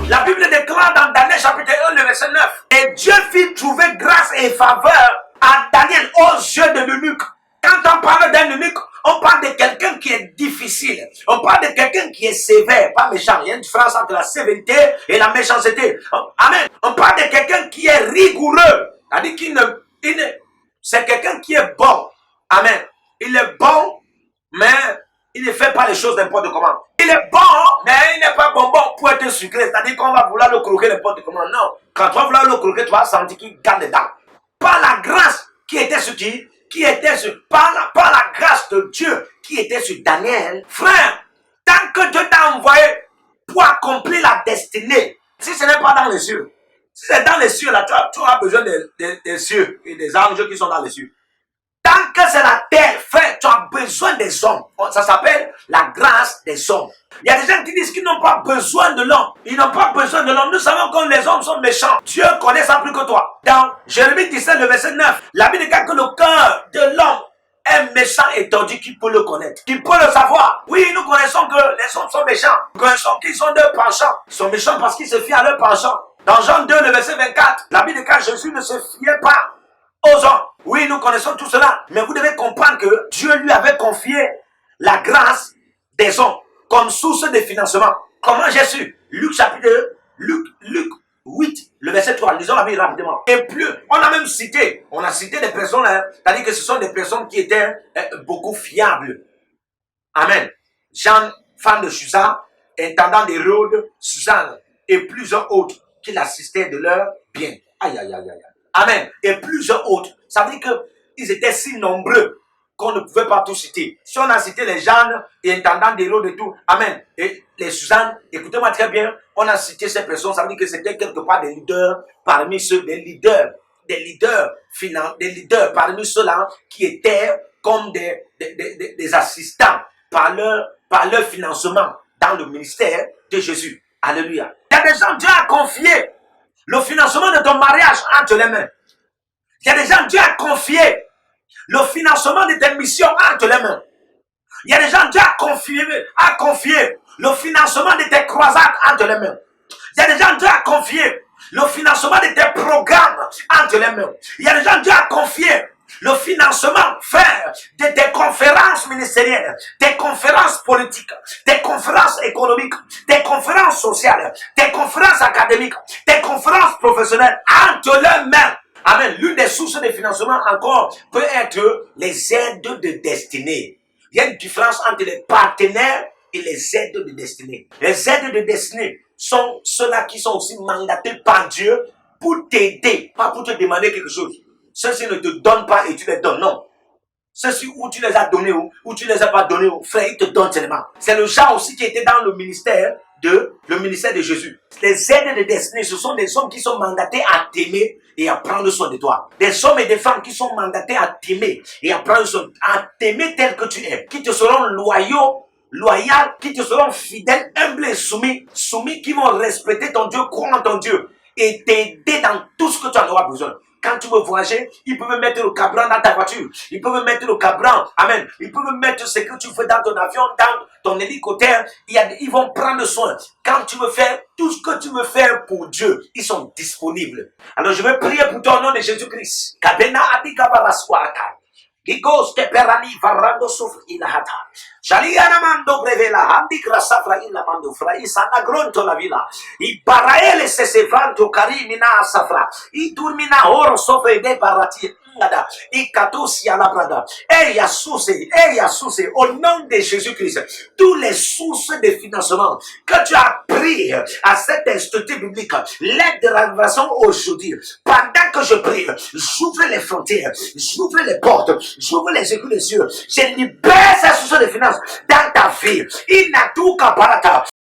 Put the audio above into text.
La Bible déclare dans Daniel chapitre 1, le verset 9. Et Dieu fit trouver grâce et faveur à Daniel aux yeux de l'eunuque. Quand on parle d'un eunuque, on parle de quelqu'un qui est difficile. On parle de quelqu'un qui est sévère, pas méchant. Il y a une différence entre la sévérité et la méchanceté. Amen. On parle de quelqu'un qui est rigoureux. C'est-à-dire c'est quelqu'un qui est bon. Amen. Il est bon, mais il ne fait pas les choses n'importe comment. Il est bon, mais il n'est pas bonbon pour être sucré. C'est-à-dire qu'on va vouloir le croquer n'importe comment. Non. Quand tu vas vouloir le croquer, tu vas sentir qu'il garde dedans. Par la grâce qui était sur qui était sur, par la grâce de Dieu qui était sur Daniel, frère, tant que Dieu t'a envoyé pour accomplir la destinée, si ce n'est pas dans les cieux, si c'est dans les cieux, là, tu as besoin des cieux et des anges qui sont dans les cieux. Tant que c'est la terre, frère, tu as besoin des hommes. Ça s'appelle la grâce des hommes. Il y a des gens qui disent qu'ils n'ont pas besoin de l'homme. Ils n'ont pas besoin de l'homme. Nous savons que les hommes sont méchants. Dieu connaît ça plus que toi. Dans Jérémie 17, le verset 9, la Bible dit que le cœur de l'homme est méchant et tordu. Qui peut le connaître? Qui peut le savoir? Oui, nous connaissons que les hommes sont méchants. Nous connaissons qu'ils sont deux penchants. Ils sont méchants parce qu'ils se fient à leur penchant. Dans Jean 2, le verset 24, la Bible dit que Jésus ne se fiait pas aux hommes. Oui, nous connaissons tout cela. Mais vous devez comprendre que Dieu lui avait confié la grâce des hommes comme source de financement. Comment j'ai su? Luc chapitre 8, le verset 3. Lisons la Bible rapidement. Et plus, on a même cité, des personnes, c'est-à-dire que ce sont des personnes qui étaient beaucoup fiables. Amen. Jean, femme de Susa, intendant d'Hérode, Suzanne et plusieurs autres qui l'assistaient de leur bien. Aïe, aïe, aïe, aïe. Amen. Et plusieurs autres. Ça veut dire qu'ils étaient si nombreux qu'on ne pouvait pas tout citer. Si on a cité les Jeanne et intendant d'Hérode et tout, amen. Et les Suzanne, écoutez-moi très bien, on a cité ces personnes, ça veut dire que c'était quelque part des leaders parmi ceux, des leaders parmi ceux-là qui étaient comme des assistants par leur financement dans le ministère de Jésus. Alléluia. Il y a des gens, Dieu a confié le financement de ton mariage entre les mains. Il y a des gens, Dieu a confié le financement de tes missions entre les mains. Il y a des gens, Dieu a confié le financement de tes croisades entre les mains. Il y a des gens, Dieu a confié le financement de tes programmes entre les mains. Il y a des gens, Dieu a confié le financement, frère, de tes conférences ministérielles, tes conférences politiques, tes conférences économiques, tes conférences sociales, tes conférences académiques, tes conférences professionnelles entre leurs mains. Amen. L'une des sources de financement encore peut être les aides de destinée. Il y a une différence entre les partenaires et les aides de destinée. Les aides de destinée sont ceux-là qui sont aussi mandatés par Dieu pour t'aider, pas pour te demander quelque chose. Ceux-ci ne te donnent pas et tu les donnes, non. Ceux-ci où tu les as donnés ou tu les as pas donnés, frère, ils te donnent tellement. C'est le genre aussi qui était dans le ministère de Jésus. Les aides de destinée, ce sont des hommes qui sont mandatés à t'aimer et à prendre soin de toi. Des hommes et des femmes qui sont mandatés à t'aimer et à prendre soin, à t'aimer tel que tu es, qui te seront loyaux, qui te seront fidèles, humbles et soumis, qui vont respecter ton Dieu, croire en ton Dieu et t'aider dans tout ce que tu en auras besoin. Quand tu veux voyager, ils peuvent mettre le carburant dans ta voiture. Ils peuvent mettre le carburant. Amen. Ils peuvent mettre ce que tu fais dans ton avion, dans ton hélicoptère. Ils vont prendre soin. Quand tu veux faire tout ce que tu veux faire pour Dieu, ils sont disponibles. Alors je vais prier pour toi au nom de Jésus-Christ. Kabena adika baraswaka. Gigos te perani varando sufri ilahata. Shaliana mando brevela handi grasafra illa mando fra isana gronto la villa. I baraele se sevanto carimina safra. I turmina oro sofre de barati. I katosi à la brada. Eya source, au nom de Jésus-Christ, tous les sources de financement que tu as pris à cette institut biblique, l'aide de la révélation aujourd'hui, pendant que je prie, j'ouvre les frontières, j'ouvre les portes, j'ouvre les écus des yeux, je libère ces sources de finances dans ta vie. Il n'a tout qu'à parata,